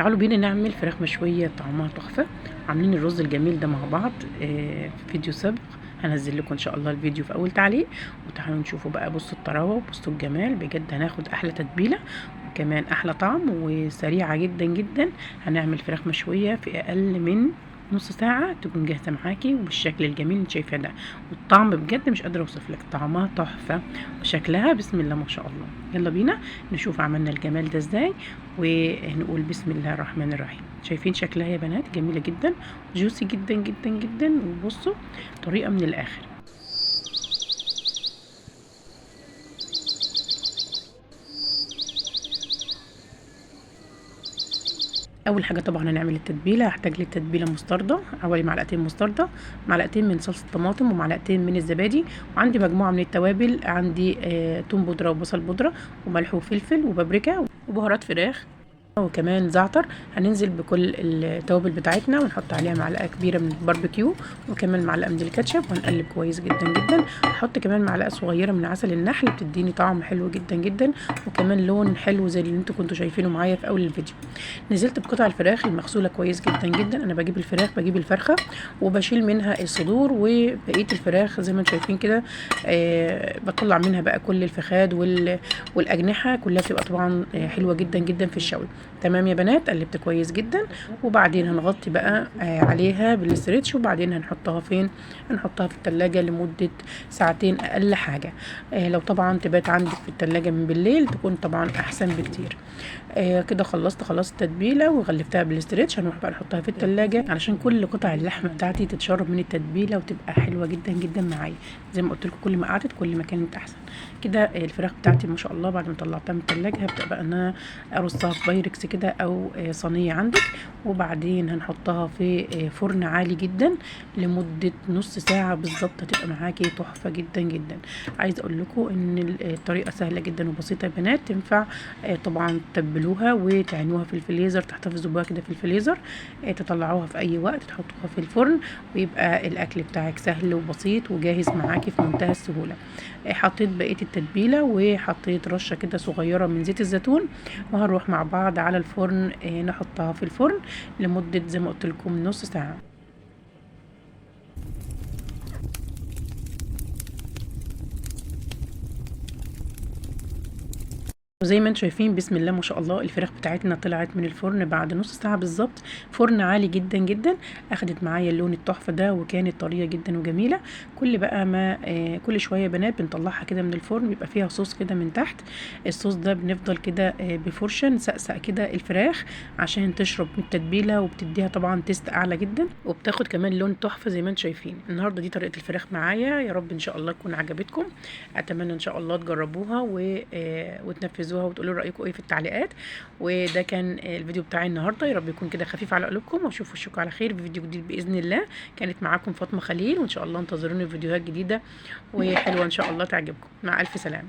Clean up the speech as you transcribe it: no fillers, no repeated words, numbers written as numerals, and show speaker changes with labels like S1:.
S1: تعالوا بينا نعمل فراخ مشوية طعمها تحفة. عاملين الرز الجميل ده مع بعض في فيديو سابق. هنزل لكم ان شاء الله الفيديو في اول تعليق، وتعالوا نشوفوا بقى. بصوا الطراوه وبصوا الجمال بجد، هناخد احلى تتبيله وكمان احلى طعم وسريعه جدا جدا. هنعمل فراخ مشويه في اقل من نص ساعة تكون جاهزة معاكي وبالشكل الجميل اللي شايفاه ده. والطعم بجد مش قادرة اوصف لك، طعمها تحفة وشكلها بسم الله ما شاء الله. يلا بينا نشوف عملنا الجمال ده ازاي، ونقول بسم الله الرحمن الرحيم. شايفين شكلها يا بنات؟ جميلة جدا، جوسي جدا جدا جدا. وبصوا طريقة من الاخر. اول حاجه طبعا هنعمل التتبيله. هحتاج للتتبيله مستردة، حوالي معلقتين مستردة، معلقتين من صلصه طماطم، ومعلقتين من الزبادي، وعندي مجموعه من التوابل. عندي توم بودره وبصل بودره وملح وفلفل وبابريكا وبهارات فراخ وكمان زعتر. هننزل بكل التوابل بتاعتنا ونحط عليها معلقه كبيره من الباربيكيو وكمان معلقه من الكاتشب، وهنقلب كويس جدا جدا. هحط كمان معلقه صغيره من عسل النحل، بتديني طعم حلو جدا جدا وكمان لون حلو زي اللي انتوا كنتوا شايفينه معايا في اول الفيديو. نزلت بقطع الفراخ المغسوله كويس جدا جدا. انا بجيب الفراخ، بجيب الفرخه وبشيل منها الصدور وبقيه الفراخ زي ما انتوا شايفين كده. بطلع منها بقى كل الفخاد والاجنحه كلها، بتبقى طبعا حلوه جدا جدا في الشوي. تمام يا بنات، قلبت كويس جدا. وبعدين هنغطي بقى عليها بالاسترتش، وبعدين هنحطها فين؟ هنحطها في التلاجة لمدة ساعتين اقل حاجة. لو طبعا تبات عندك في التلاجة من بالليل تكون طبعا احسن بكتير. كده خلاص التتبيله وغلفتها بالاسترتش. هنروح بقى نحطها في التلاجة علشان كل قطع اللحمه بتاعتي تتشرب من التتبيله وتبقى حلوه جدا جدا معايا. زي ما قلت لكم، كل ما قعدت كل ما كانت احسن. كده الفراخ بتاعتي ما شاء الله بعد ما طلعتها من التلاجة هبدا بقى ان انا ارصها في بايركس كده او صينيه عندك، وبعدين هنحطها في فرن عالي جدا لمده نص ساعه بالظبط. هتبقى معاكي تحفه جدا جدا. عايزه اقول لكم ان الطريقه سهله جدا وبسيطه يا بنات. تنفع طبعا تتبلوها وتعينوها في الفريزر، تحتفظوا بها كده في الفريزر. تطلعوها في اي وقت، تحطوها في الفرن، ويبقى الاكل بتاعك سهل وبسيط وجاهز معاكي في منتهى السهوله. حطيت بقيه التتبيله وحطيت رشه كده صغيره من زيت الزيتون، وهنروح مع بعض على الفرن. نحطها في الفرن لمده زي ما قلت لكم نص ساعه. وزي ما انتم شايفين بسم الله ما شاء الله الفراخ بتاعتنا طلعت من الفرن بعد نص ساعه بالظبط. فرن عالي جدا جدا، اخدت معايا اللون التحفه ده وكانت طريه جدا وجميله. كل بقى ما كل شويه بنات بنطلعها كده من الفرن بيبقى فيها صوص كده من تحت. الصوص ده بنفضل كده بفرشه نسقسق كده الفراخ عشان تشرب من التتبيله، وبتديها طبعا تيست اعلى جدا وبتاخد كمان لون تحفه زي ما انتم شايفين. النهارده دي طريقه الفراخ معايا، يا رب ان شاء الله تكون عجبتكم. اتمنى ان شاء الله تجربوها وتنفذوها وتقولوا رايكم ايه في التعليقات. وده كان الفيديو بتاعي النهارده، يا رب يكون كده خفيف على قلوبكم، واشوفوا وشكم على خير في فيديو جديد باذن الله. كانت معاكم فاطمه خليل، وان شاء الله انتظروني في فيديوهات جديده وحلوه ان شاء الله تعجبكم. مع الف سلامه.